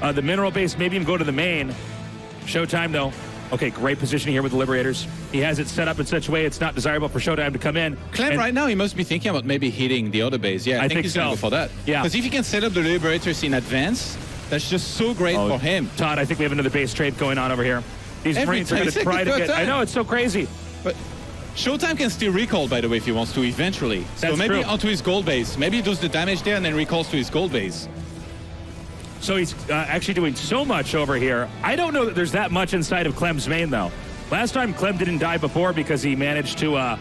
the mineral base, maybe even go to the main. ShoWTimE, though. Okay, great position here with the Liberators. He has it set up in such a way it's not desirable for ShoWTimE to come in. Clem right now, he must be thinking about maybe hitting the other base. Yeah, I think he's going to go for that. Yeah. Because if he can set up the Liberators in advance, that's just so great for him. Todd, I think we have another base trade going on over here. These Marines are going to try to get... I know, it's so crazy. But ShoWTimE can still recall, by the way, if he wants to eventually. So maybe onto his gold base. Maybe he does the damage there and then recalls to his gold base. So he's actually doing so much over here. I don't know that there's that much inside of Clem's main, though. Last time, Clem didn't die before because he managed to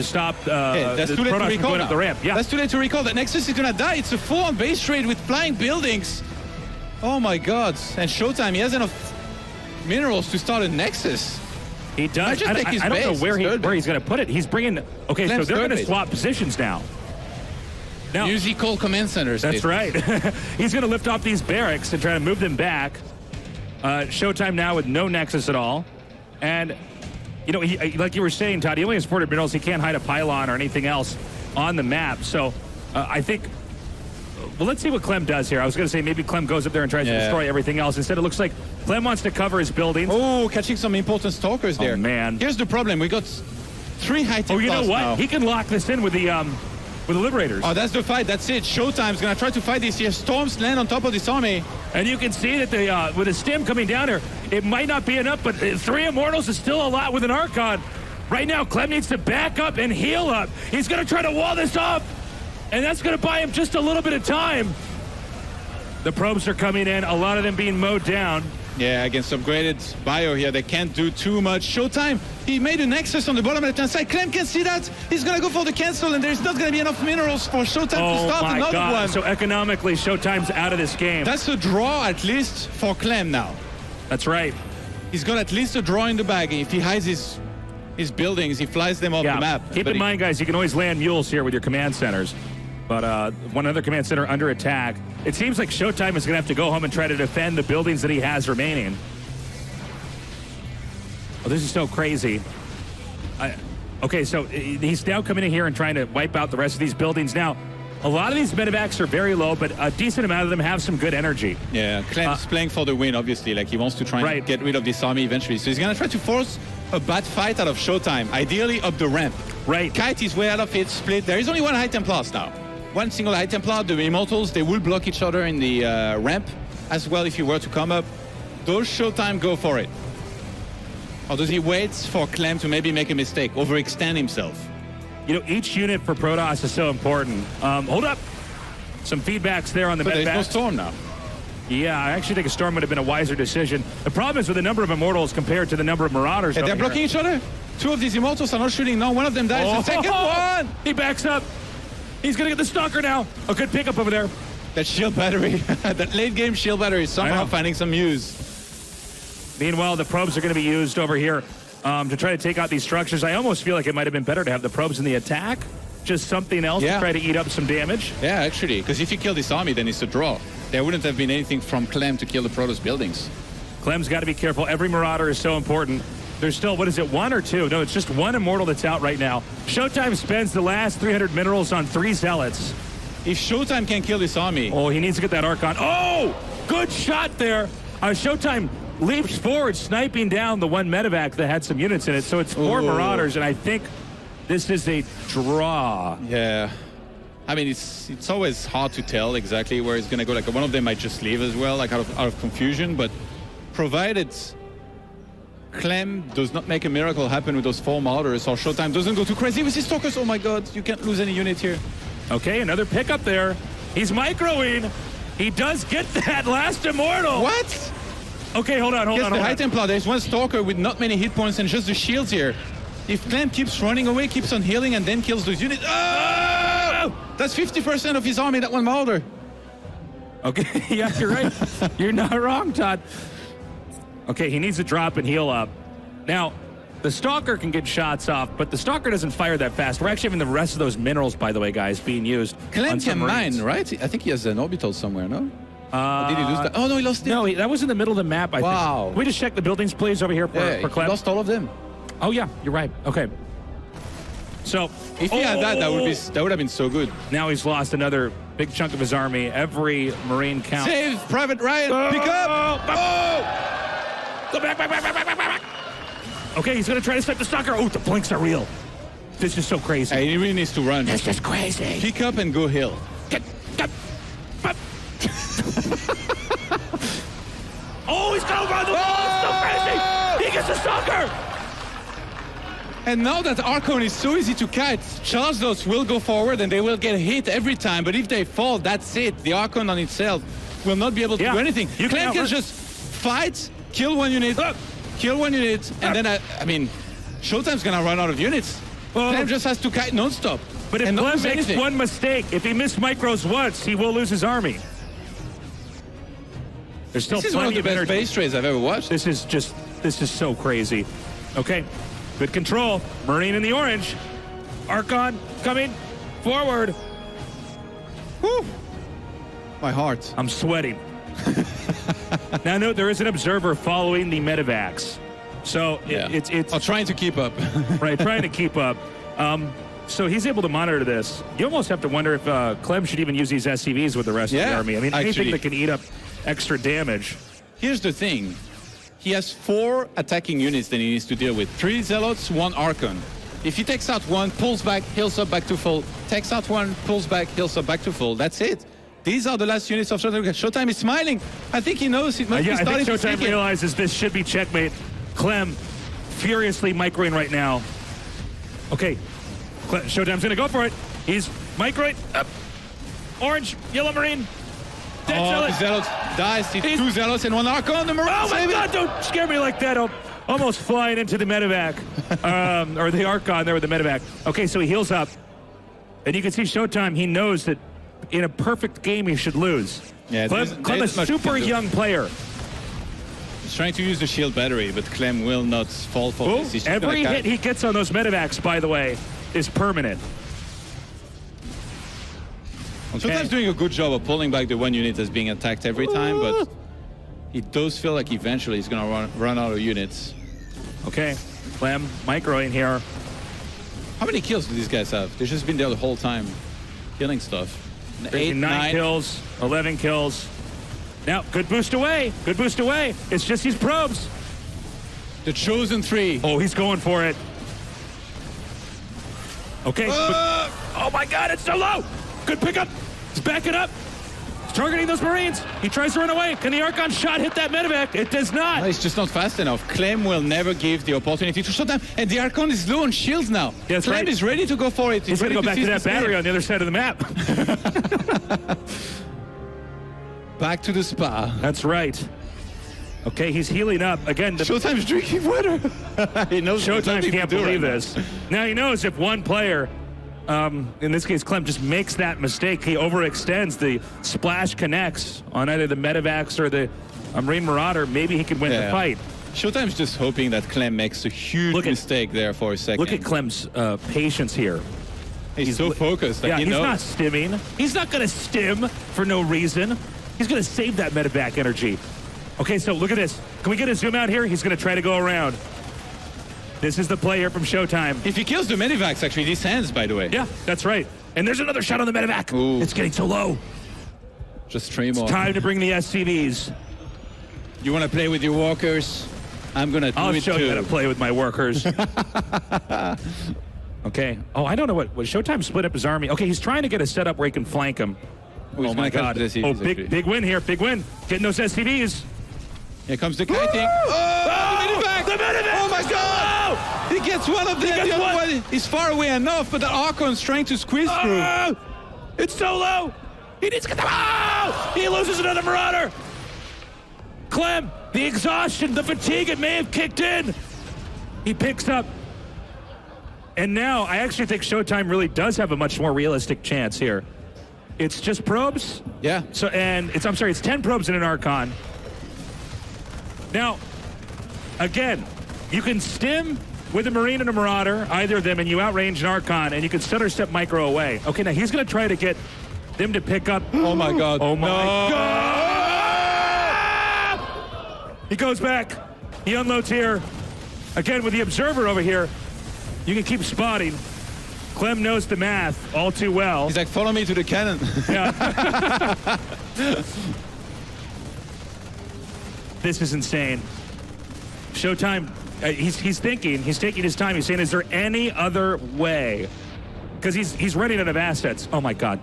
stop that's the too late to Protoss from recall going up the ramp. Yeah. That's too late to recall. That Nexus is going to die. It's a full-on base trade with flying buildings. Oh, my God. And ShoWTimE, he has enough minerals to start a Nexus. He does. I don't know where he's going to put it. He's bringing... Okay, so they're going to swap positions now. Musical command centers. That's right. He's going to lift off these barracks and try to move them back. ShoWTimE now with no Nexus at all. And, you know, like you were saying, Todd, he only has 400 minerals. He can't hide a pylon or anything else on the map. So I think... Well, let's see what Clem does here. I was going to say maybe Clem goes up there and tries to destroy everything else. Instead, it looks like Clem wants to cover his buildings. Oh, catching some important stalkers there. Oh, man. Here's the problem. We got 3 high tech. Oh, you know what? Now. He can lock this in with the Liberators. Oh, that's the fight. That's it. ShoWTimE's going to try to fight this here. Storms land on top of this army. And you can see that the with the stim coming down here, it might not be enough, but 3 Immortals is still a lot with an Archon. Right now, Clem needs to back up and heal up. He's going to try to wall this up, and that's going to buy him just a little bit of time. The probes are coming in, a lot of them being mowed down. Yeah, against upgraded bio here, they can't do too much. ShoWTimE, he made a Nexus on the bottom left-hand side. Clem can see that. He's going to go for the cancel, and there's not going to be enough minerals for ShoWTimE to start another one. So economically, ShoWTimE's out of this game. That's a draw, at least, for Clem now. That's right. He's got at least a draw in the bag. If he hides his buildings, he flies them off the map. Keep in mind, guys, you can always land mules here with your command centers. But one other command center under attack. It seems like ShoWTimE is going to have to go home and try to defend the buildings that he has remaining. Oh, this is so crazy. Okay, so he's now coming in here and trying to wipe out the rest of these buildings. Now, a lot of these medevacs are very low, but a decent amount of them have some good energy. Yeah, Clem's playing for the win, obviously. Like, he wants to try and get rid of this army eventually. So he's going to try to force a bad fight out of ShoWTimE, ideally up the ramp. Right. Kite is way out of it, split. There is only one High Templar now. One single High Templar, the Immortals, they will block each other in the ramp as well if you were to come up. Does ShoWTimE go for it? Or does he wait for Clem to maybe make a mistake, overextend himself? You know, each unit for Protoss is so important. Hold up. Some feedbacks there on the There's no storm now. Yeah, I actually think a storm would have been a wiser decision. The problem is with the number of Immortals compared to the number of Marauders. They're blocking each other. 2 of these Immortals are not shooting now. One of them dies. The second one! He backs up. He's going to get the Stalker now. A good pickup over there. That shield battery, that late game shield battery is somehow finding some use. Meanwhile, the probes are going to be used over here to try to take out these structures. I almost feel like it might have been better to have the probes in the attack. Just something else to try to eat up some damage. Yeah, actually, because if you kill this army, then it's a draw. There wouldn't have been anything from Clem to kill the Protoss buildings. Clem's got to be careful. Every Marauder is so important. There's still, what is it, 1 or 2? No, it's just 1 Immortal that's out right now. ShoWTimE spends the last 300 minerals on 3 Zealots. If ShoWTimE can kill this army... Oh, he needs to get that Archon. Oh! Good shot there! ShoWTimE leaps forward, sniping down the 1 medevac that had some units in it. So it's 4 Marauders, and I think this is a draw. Yeah. I mean, it's always hard to tell exactly where it's going to go. Like, one of them might just leave as well, like out of confusion. But provided Clem does not make a miracle happen with those 4 Marauders, or ShoWTimE doesn't go too crazy with his Stalkers, oh my God, you can't lose any unit here. Okay, another pickup there. He's microing. He does get that last Immortal. What? Okay, hold on. The High Templar, there's 1 Stalker with not many hit points and just the shields here. If Clem keeps running away, keeps on healing, and then kills those units... Oh! That's 50% of his army, that 1 Marauder. Okay, yeah, you're right. You're not wrong, Todd. Okay, he needs to drop and heal up. Now, the Stalker can get shots off, but the Stalker doesn't fire that fast. We're actually having the rest of those minerals, by the way, guys, being used. Clem can mine, right? I think he has an orbital somewhere, no? Or did he lose that? Oh, no, he lost it. No, that was in the middle of the map, I think. Can we just check the buildings, please, over here for Clem? He lost all of them. Oh, yeah, you're right. Okay. So, if he had that would have been so good. Now he's lost another big chunk of his army. Every Marine counts. Save, Private Ryan, pick up! Go back. Okay, he's going to try to snipe the stalker. Oh, the blinks are real. This is so crazy. He really needs to run. This is crazy. Pick up and go hill. Oh, he's going to run the ball. It's so crazy. He gets the stalker. And now that Archon is so easy to kite, Charles will go forward and they will get hit every time. But if they fall, that's it. The Archon on itself will not be able to do anything. Clem can just fight, kill one unit, and then, I mean, ShoWTimE's going to run out of units. Clem just has to kite non-stop. But if Clem makes one mistake, if he missed micros once, he will lose his army. There's still This is one of the best energy. base trades I've ever watched. This is so crazy. Okay, good control. Marine in the orange. Archon coming forward. Whew. My heart. I'm sweating. Now note there is an observer following the medevacs. So it's trying to keep up. right, trying to keep up. So he's able to monitor this. You almost have to wonder if Clem should even use these SCVs with the rest of the army. I mean, anything that can eat up extra damage. Here's the thing. He has 4 attacking units that he needs to deal with. 3 Zealots, 1 Archon. If he takes out one, pulls back, heals up, back to full. Takes out one, pulls back, heals up, back to full. That's it. These are the last units of ShoWTimE. ShoWTimE is smiling. I think he knows it must be starting to I think ShoWTimE realizes this should be checkmate. Clem furiously microing right now. Okay, ShoWTimE's gonna go for it. He's microing. Orange, yellow Marine. The Zealots dies. It's 2 Zealots and 1 Archon. The Marine. Oh my God! Don't scare me like that. I'm almost flying into the medevac, or the Archon there with the medevac. Okay, so he heals up, and you can see ShoWTimE. He knows that in a perfect game he should lose. Yeah, Clem a super young player. He's trying to use the shield battery, but Clem will not fall for this. He's just Every hit he gets on those medevacs, by the way, is permanent. Okay. ShoWTimE's doing a good job of pulling back the one unit that's being attacked every time, but it does feel like eventually he's going to run out of units. Okay, Clem microing here. How many kills do these guys have? They've just been there the whole time, killing stuff. 8, 9 kills, 11 kills. Now, good boost away. Good boost away. It's just these probes. The chosen 3. Oh, he's going for it. Okay. Oh my God, it's so low. Good pickup. He's backing up. He's targeting those Marines. He tries to run away. Can the Archon shot hit that medevac? It does not. No, it's just not fast enough. Clem will never give the opportunity to ShoWTimE. And the Archon is low on shields now. That's Clem right. is ready to go for it. He's going to go back to that battery on the other side of the map. Back to the spa. That's right. Okay, he's healing up. Again, ShoWTimE's drinking water. He knows ShoWTimE can't believe this. Now he knows if one player, in this case Clem, just makes that mistake, he overextends, the splash connects on either the medevacs or the Marine Marauder, maybe he could win the fight. ShoWTimE's just hoping that Clem makes a huge mistake there for a second. Look at Clem's patience here. He's so focused. That he's not stimming. He's not going to stim for no reason. He's going to save that medevac energy. Okay, so look at this. Can we get a zoom out here? He's going to try to go around. This is the play here from ShoWTimE. If he kills the medevacs, actually, this ends, by the way. Yeah, that's right. And there's another shot on the medevac. Ooh. It's getting so low. Just 3 more. It's time to bring the SCVs. You want to play with your walkers? I'm going to do it too. I'll show you how to play with my workers. Okay. Oh, I don't know what ShoWTimE split up his army. Okay, he's trying to get a setup where he can flank him. Oh my God. Oh, big win here. Big win. Getting those SCVs. Here comes the kiting. The medevac! The medevac! Oh my God! He gets one of them. The other one is far away enough, but the Archon's trying to squeeze through. It's so low. He needs to get them out. He loses another Marauder. Clem, the exhaustion, the fatigue, it may have kicked in. He picks up. And now I actually think ShoWTimE really does have a much more realistic chance here. It's just probes. Yeah. So it's 10 probes in an Archon. Now, again, you can stim with a Marine and a Marauder, either of them, and you outrange an Archon, and you can stutter step micro away. Okay, now he's going to try to get them to pick up. Oh my God. Oh my God. He goes back. He unloads here. Again, with the observer over here, you can keep spotting. Clem knows the math all too well. He's like, follow me to the cannon. Yeah. This is insane. ShoWTimE, he's thinking, he's taking his time. He's saying, is there any other way? Because he's running out of assets. Oh my God,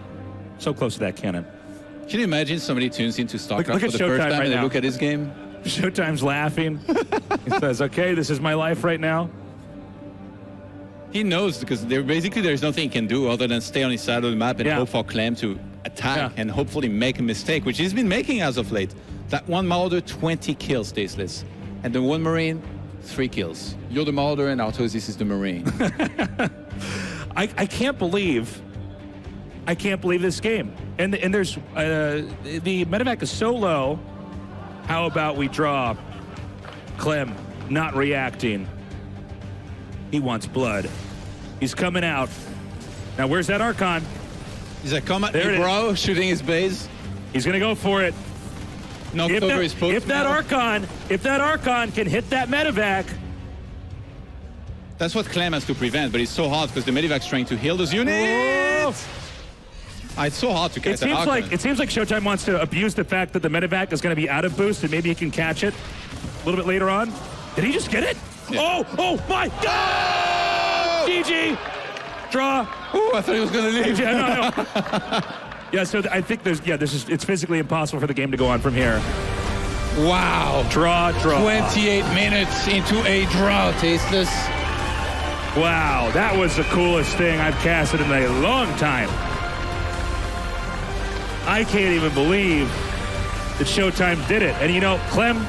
so close to that cannon. Can you imagine somebody tunes into StarCraft Look for at the ShoWTimE first time right and they now. look at his game? ShoWTimE's laughing. He says, okay, this is my life right now. He knows because there's nothing he can do other than stay on his side of the map and hope for Clem to attack and hopefully make a mistake, which he's been making as of late. That one Marauder, 20 kills, Tasteless. And the one Marine, 3 kills. You're the Marauder and Artosis is the Marine. I can't believe this game. And there's the medevac is so low. How about we draw Clem not reacting? He wants blood. He's coming out. Now where's that Archon? He's like, come at There me, it bro, shooting his base. He's gonna go for it. Knocked over his post. If that Archon can hit that medevac. That's what Clem has to prevent, but it's so hard because the medevac's trying to heal those units. It's so hard to catch that Archon. It seems like ShoWTimE wants to abuse the fact that the medevac is going to be out of boost and maybe he can catch it a little bit later on. Did he just get it? Yeah. Oh my God! GG! Draw. Oh, I thought he was going to leave. No. Yeah, so I think it's physically impossible for the game to go on from here. Wow. Draw. 28 minutes into a draw, Tasteless. Wow, that was the coolest thing I've casted in a long time. I can't even believe that ShoWTimE did it. And you know, Clem,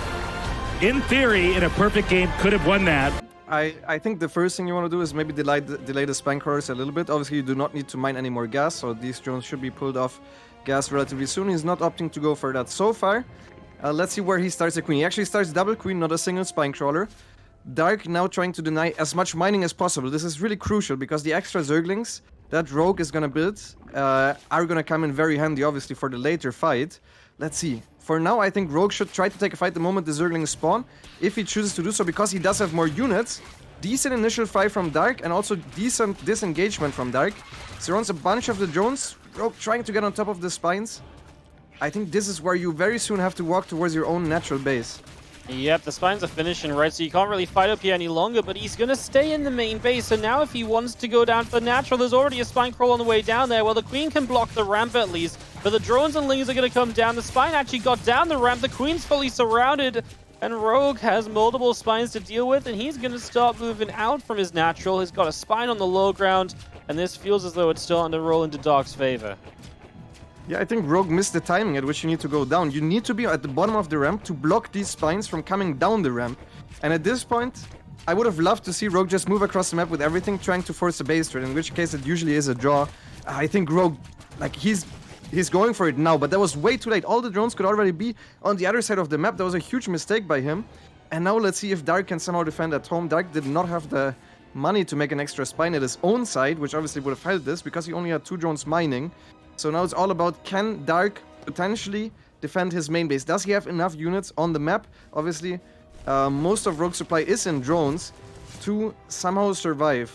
in theory, in a perfect game, could have won that. I think the first thing you want to do is maybe delay the spine crawlers a little bit. Obviously, you do not need to mine any more gas, so these drones should be pulled off gas relatively soon. He's not opting to go for that so far. Let's see where he starts the queen. He actually starts double queen, not a single spine crawler. Dark now trying to deny as much mining as possible. This is really crucial because the extra Zerglings that Rogue is going to build are going to come in very handy, obviously, for the later fight. Let's see. For now, I think Rogue should try to take a fight the moment the Zerglings spawn, if he chooses to do so, because he does have more units. Decent initial fire from Dark, and also decent disengagement from Dark. Surrounds a bunch of the drones. Rogue trying to get on top of the spines. I think this is where you very soon have to walk towards your own natural base. Yep, the spines are finishing, right? So you can't really fight up here any longer, but he's going to stay in the main base. So now if he wants to go down for the natural, there's already a spine crawl on the way down there. Well, the queen can block the ramp at least, but the drones and lings are going to come down. The spine actually got down the ramp. The queen's fully surrounded, and Rogue has multiple spines to deal with, and he's going to start moving out from his natural. He's got a spine on the low ground, and this feels as though it's starting to roll into Dark's favor. Yeah, I think Rogue missed the timing at which you need to go down. You need to be at the bottom of the ramp to block these spines from coming down the ramp. And at this point, I would have loved to see Rogue just move across the map with everything, trying to force a base trade, in which case it usually is a draw. I think Rogue, like, he's going for it now, but that was way too late. All the drones could already be on the other side of the map. That was a huge mistake by him. And now let's see if Dark can somehow defend at home. Dark did not have the money to make an extra spine at his own side, which obviously would have held this, because he only had 2 drones mining. So now it's all about, can Dark potentially defend his main base? Does he have enough units on the map? Obviously, most of Rogue's supply is in drones to somehow survive.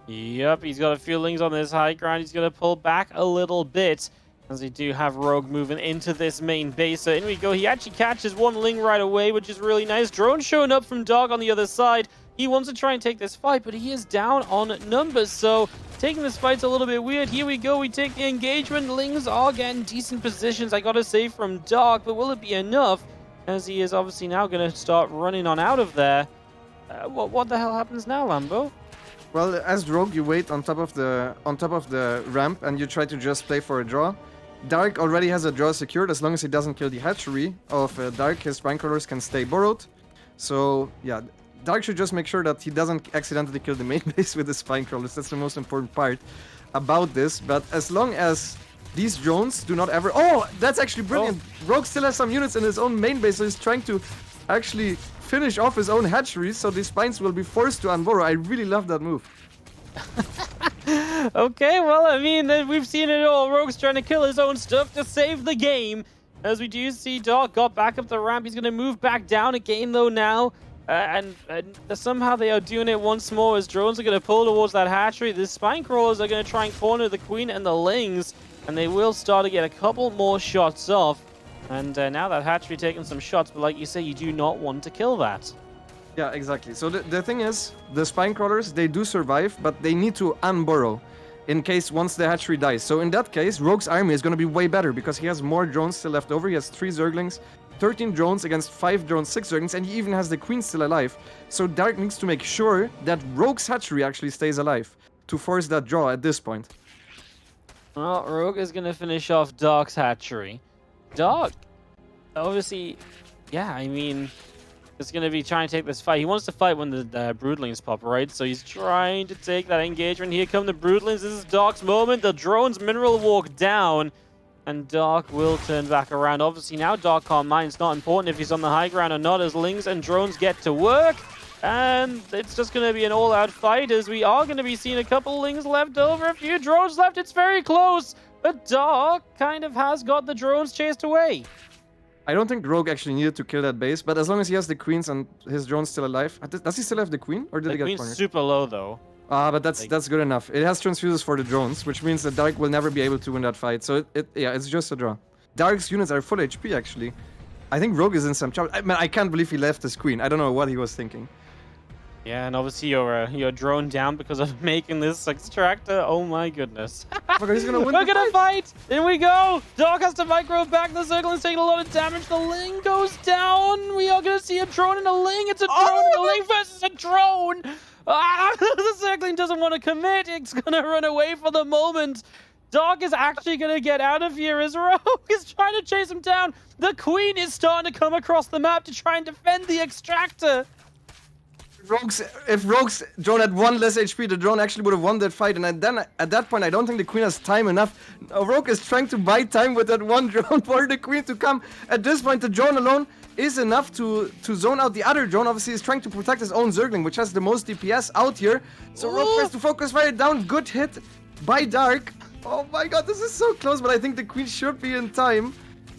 Yep, he's got a few lings on this high ground. He's going to pull back a little bit, as we do have Rogue moving into this main base. So in we go. He actually catches one ling right away, which is really nice. Drone showing up from Dog on the other side. He wants to try and take this fight, but he is down on numbers, so taking this fight's a little bit weird. Here we go, we take the engagement. Lings are getting decent positions, I gotta say, from Dog, but will it be enough? As he is obviously now going to start running on out of there. What the hell happens now, Lambo? Well, as Rogue, you wait on top of the ramp and you try to just play for a draw. Dark already has a draw secured. As long as he doesn't kill the hatchery of Dark, his spine crawlers can stay borrowed. So yeah, Dark should just make sure that he doesn't accidentally kill the main base with the spine crawlers. That's the most important part about this. But as long as these drones do not ever... Oh, that's actually brilliant. Oh. Rogue still has some units in his own main base, so he's trying to actually finish off his own hatcheries, so the spines will be forced to unborrow. I really love that move. Okay, well, I mean, we've seen it all. Rogue's trying to kill his own stuff to save the game. As we do see Dog got back up the ramp. He's going to move back down again, though, now. And somehow they are doing it once more as drones are going to pull towards that hatchery. The spine crawlers are going to try and corner the queen and the lings, and they will start to get a couple more shots off. And now that hatchery taking some shots, but like you say, you do not want to kill that. Yeah, exactly. So the thing is, the spine crawlers, they do survive, but they need to unburrow in case once the hatchery dies. So in that case, Rogue's army is going to be way better because he has more drones still left over. He has 3 Zerglings, 13 drones against 5 drones, 6 Zerglings, and he even has the queen still alive. So Dark needs to make sure that Rogue's hatchery actually stays alive to force that draw at this point. Well, Rogue is going to finish off Dark's hatchery. Dark, obviously, yeah, I mean, is going to be trying to take this fight. He wants to fight when the Broodlings pop, right? So he's trying to take that engagement. Here come the Broodlings. This is Dark's moment. The drones mineral walk down, and Dark will turn back around. Obviously, now Dark can't mind. It's not important if he's on the high ground or not, as Lings and drones get to work. And it's just going to be an all-out fight, as we are going to be seeing a couple Lings left over, a few drones left. It's very close, but Dark kind of has got the drones chased away. I don't think Rogue actually needed to kill that base, but as long as he has the queens and his drone's still alive... Does he still have the queen, or did he The get queen's cornered? super low, though. But that's good enough. It has transfuses for the drones, which means that Dark will never be able to win that fight. So it's just a draw. Dark's units are full HP, actually. I think Rogue is in some trouble. I can't believe he left his queen. I don't know what he was thinking. Yeah, and obviously you're drone down because of making this extractor. Oh my goodness. He's gonna win. We're gonna fight! In we go! Dark has to micro back. The circle is taking a lot of damage. The Ling goes down. We are gonna see a drone and a Ling. It's a drone and a Ling versus a drone. The circling doesn't want to commit. It's gonna run away for the moment. Dark is actually gonna get out of here as Rogue is trying to chase him down. The queen is starting to come across the map to try and defend the extractor. If Rogue's drone had 1 less HP, the drone actually would have won that fight. And then at that point, I don't think the queen has time enough. Rogue is trying to buy time with that 1 drone for the queen to come. At this point, the drone alone is enough to zone out the other drone. Obviously, he's trying to protect his own Zergling, which has the most DPS out here. So Rogue tries to focus fire down. Good hit by Dark. Oh my god, this is so close, but I think the queen should be in time.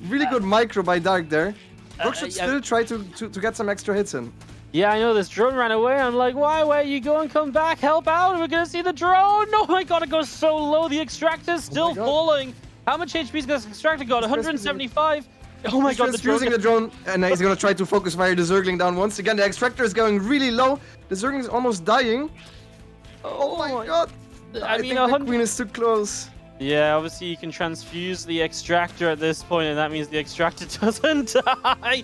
Really good micro by Dark there. Rogue should still try to get some extra hits in. Yeah, I know this drone ran away. I'm like, why? Where you go and come back? Help out. We're going to see the drone. Oh my god, it goes so low. The extractor's still falling. How much HP's this extractor got? 175. Oh my god, he's using the drone, and he's going to try to focus fire the Zergling down once again. The extractor is going really low. The Zergling is almost dying. Oh my god. I think the queen is too close. Yeah, obviously you can transfuse the extractor at this point, and that means the extractor doesn't die.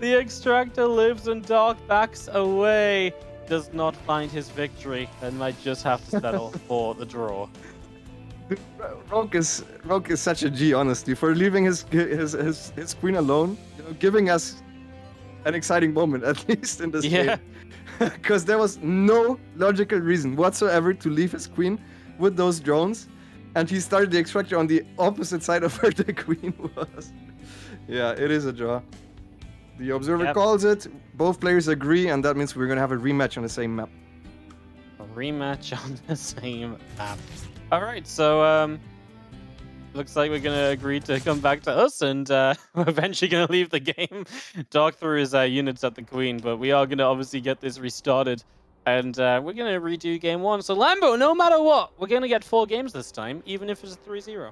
The extractor lives and Dark backs away. Does not find his victory and might just have to settle for the draw. Rogue is such a G, honestly, for leaving his queen alone, giving us an exciting moment, at least in this game. Because there was no logical reason whatsoever to leave his queen with those drones. And he started the extractor on the opposite side of where the queen was. Yeah, it is a draw. The observer calls it. Both players agree, and that means we're going to have a rematch on the same map. A rematch on the same map. All right, so looks like we're going to agree to come back to us, and we're eventually going to leave the game. Dark threw his units at the queen, but we are going to obviously get this restarted. And we're going to redo game 1. So Lambo, no matter what, we're going to get 4 games this time, even if it's a 3-0.